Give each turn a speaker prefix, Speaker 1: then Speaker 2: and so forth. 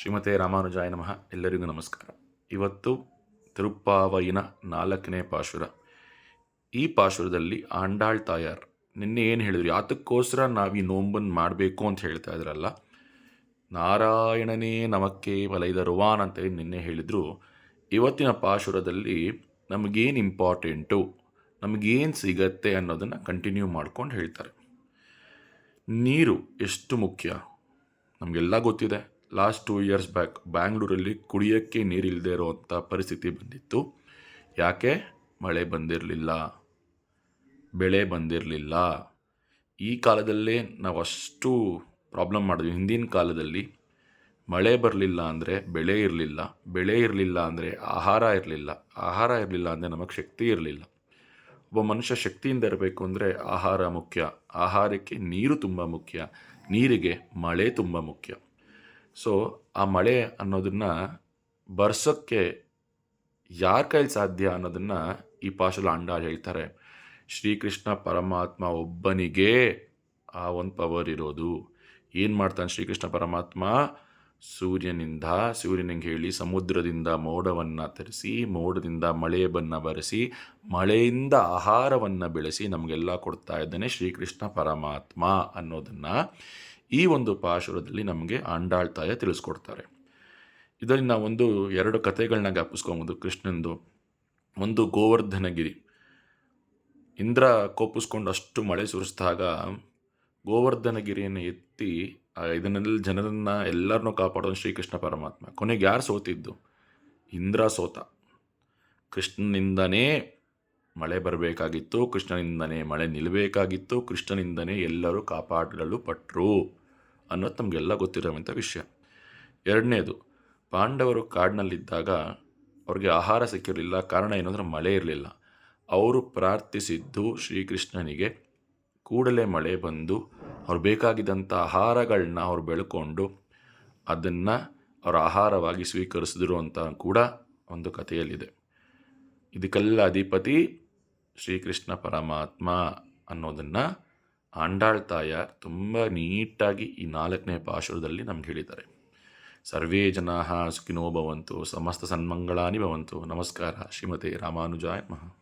Speaker 1: ಶ್ರೀಮತೆ ರಾಮಾನುಜಾಯ ನಮಃ. ಎಲ್ಲರಿಗೂ ನಮಸ್ಕಾರ. ಇವತ್ತು ತಿರುಪ್ಪಾವಯಿನ 4ನೇ ಪಾಶುರ. ಈ ಪಾಶುರದಲ್ಲಿ ಆಂಡಾಳ್ ತಾಯಾರ್ ನಿನ್ನೆ ಏನು ಹೇಳಿದ್ರು, ಯಾತಕ್ಕೋಸ್ಕರ ನಾವು ಈ ನೋಂಬನ್ನು ಮಾಡಬೇಕು ಅಂತ ಹೇಳ್ತಾ ಇದ್ರಲ್ಲ, ನಾರಾಯಣನೇ ನಮಕ್ಕೆ ಬಲೈದರುವಾನ್ ಅಂತೇಳಿ ನಿನ್ನೆ ಹೇಳಿದರು. ಇವತ್ತಿನ ಪಾಶುರದಲ್ಲಿ ನಮಗೇನು ಇಂಪಾರ್ಟೆಂಟು, ನಮಗೇನು ಸಿಗತ್ತೆ ಅನ್ನೋದನ್ನು ಕಂಟಿನ್ಯೂ ಮಾಡ್ಕೊಂಡು ಹೇಳ್ತಾರೆ. ನೀರು ಎಷ್ಟು ಮುಖ್ಯ ನಮಗೆಲ್ಲ ಗೊತ್ತಿದೆ. ಲಾಸ್ಟ್ 2 years ಬ್ಯಾಕ್ ಬ್ಯಾಂಗ್ಳೂರಲ್ಲಿ ಕುಡಿಯೋಕ್ಕೆ ನೀರಿಲ್ಲದೆ ಇರೋವಂಥ ಪರಿಸ್ಥಿತಿ ಬಂದಿತ್ತು. ಯಾಕೆ? ಮಳೆ ಬಂದಿರಲಿಲ್ಲ, ಬೆಳೆ ಬಂದಿರಲಿಲ್ಲ. ಈ ಕಾಲದಲ್ಲೇ ನಾವು ಅಷ್ಟು ಪ್ರಾಬ್ಲಮ್ ಮಾಡಿದ್ವಿ. ಹಿಂದಿನ ಕಾಲದಲ್ಲಿ ಮಳೆ ಬರಲಿಲ್ಲ ಅಂದರೆ ಬೆಳೆ ಇರಲಿಲ್ಲ, ಬೆಳೆ ಇರಲಿಲ್ಲ ಅಂದರೆ ಆಹಾರ ಇರಲಿಲ್ಲ, ಆಹಾರ ಇರಲಿಲ್ಲ ಅಂದರೆ ನಮಗೆ ಶಕ್ತಿ ಇರಲಿಲ್ಲ. ಒಬ್ಬ ಮನುಷ್ಯ ಶಕ್ತಿಯಿಂದ ಇರಬೇಕು ಅಂದರೆ ಆಹಾರ ಮುಖ್ಯ, ಆಹಾರಕ್ಕೆ ನೀರು ತುಂಬ ಮುಖ್ಯ, ನೀರಿಗೆ ಮಳೆ ತುಂಬ ಮುಖ್ಯ. ಸೊ ಆ ಮಳೆ ಅನ್ನೋದನ್ನು ಬರ್ಸೋಕ್ಕೆ ಯಾರ ಕೈಲಿ ಸಾಧ್ಯ ಅನ್ನೋದನ್ನು ಈ ಪಾಶುರಲ್ಲಿ ಆಂಡಾಳ್ ಹೇಳ್ತಾರೆ. ಶ್ರೀಕೃಷ್ಣ ಪರಮಾತ್ಮ ಒಬ್ಬನಿಗೆ ಆ ಒಂದು ಪವರ್ ಇರೋದು. ಏನು ಮಾಡ್ತಾನೆ ಶ್ರೀಕೃಷ್ಣ ಪರಮಾತ್ಮ? ಸೂರ್ಯನಿಗೆ ಹೇಳಿ ಸಮುದ್ರದಿಂದ ಮೋಡವನ್ನು ತರಿಸಿ, ಮೋಡದಿಂದ ಮಳೆಯನ್ನು ಬರೆಸಿ, ಮಳೆಯಿಂದ ಆಹಾರವನ್ನು ಬೆಳೆಸಿ ನಮಗೆಲ್ಲ ಕೊಡ್ತಾ ಇದ್ದಾನೆ ಶ್ರೀಕೃಷ್ಣ ಪರಮಾತ್ಮ ಅನ್ನೋದನ್ನು ಈ ಒಂದು ಪಾಶುರದಲ್ಲಿ ನಮಗೆ ಆಂಡಾಳ್ ತಾಯ ತಿಳಿಸ್ಕೊಡ್ತಾರೆ. ಇದರಲ್ಲಿ ನಾವು 2 ಕಥೆಗಳನ್ನ ಜ್ಞಾಪಿಸ್ಕೊಬೋದು ಕೃಷ್ಣಂದು. ಒಂದು ಗೋವರ್ಧನಗಿರಿ. ಇಂದ್ರ ಕೋಪಿಸ್ಕೊಂಡು ಅಷ್ಟು ಮಳೆ ಸುರಿಸಿದಾಗ ಗೋವರ್ಧನಗಿರಿಯನ್ನು ಎತ್ತಿ ಇದನ್ನೆಲ್ಲ ಜನರನ್ನು ಎಲ್ಲರನ್ನೂ ಕಾಪಾಡೋದು ಶ್ರೀಕೃಷ್ಣ ಪರಮಾತ್ಮ. ಕೊನೆಗೆ ಯಾರು ಸೋತಿದ್ದು? ಇಂದ್ರ ಸೋತ. ಕೃಷ್ಣನಿಂದನೇ ಮಳೆ ಬರಬೇಕಾಗಿತ್ತು, ಕೃಷ್ಣನಿಂದನೇ ಮಳೆ ನಿಲ್ಲಬೇಕಾಗಿತ್ತು, ಕೃಷ್ಣನಿಂದನೇ ಎಲ್ಲರೂ ಕಾಪಾಡಲು ಪಟ್ಟರು ಅನ್ನೋದು ನಮಗೆಲ್ಲ ಗೊತ್ತಿರೋವಂಥ ವಿಷಯ. ಎರಡನೇದು, ಪಾಂಡವರು ಕಾಡಿನಲ್ಲಿದ್ದಾಗ ಅವ್ರಿಗೆ ಆಹಾರ ಸಿಕ್ಕಿರಲಿಲ್ಲ. ಕಾರಣ ಏನು ಅಂದರೆ ಮಳೆ ಇರಲಿಲ್ಲ. ಅವರು ಪ್ರಾರ್ಥಿಸಿದ್ದು ಶ್ರೀಕೃಷ್ಣನಿಗೆ, ಕೂಡಲೇ ಮಳೆ ಬಂದು ಅವ್ರು ಬೇಕಾಗಿದ್ದಂಥ ಆಹಾರಗಳನ್ನ ಅವ್ರು ಬೆಳ್ಕೊಂಡು ಅದನ್ನು ಅವರ ಆಹಾರವಾಗಿ ಸ್ವೀಕರಿಸಿದ್ರು ಅಂತ ಕೂಡ ಒಂದು ಕಥೆಯಲ್ಲಿದೆ. ಇದಕ್ಕೆಲ್ಲ ಅಧಿಪತಿ ಶ್ರೀಕೃಷ್ಣ ಪರಮಾತ್ಮ ಅನ್ನೋದನ್ನು ಆಂಡಾಳ್ ತಾಯಾರ್ ತುಂಬ ನೀಟಾಗಿ ಈ 4ನೇ ಪಾಶುರದಲ್ಲಿ ನಮ್ಗೆ ಹೇಳಿದ್ದಾರೆ. ಸರ್ವೇ ಜನಾಃ ಸುಖಿನೋ ಭವಂತು, ಸಮಸ್ತ ಸನ್ಮಂಗಳಾನಿ ಭವಂತು. ನಮಸ್ಕಾರ. ಶ್ರೀಮತೆ ರಾಮಾನುಜಾಯ ನಮಃ.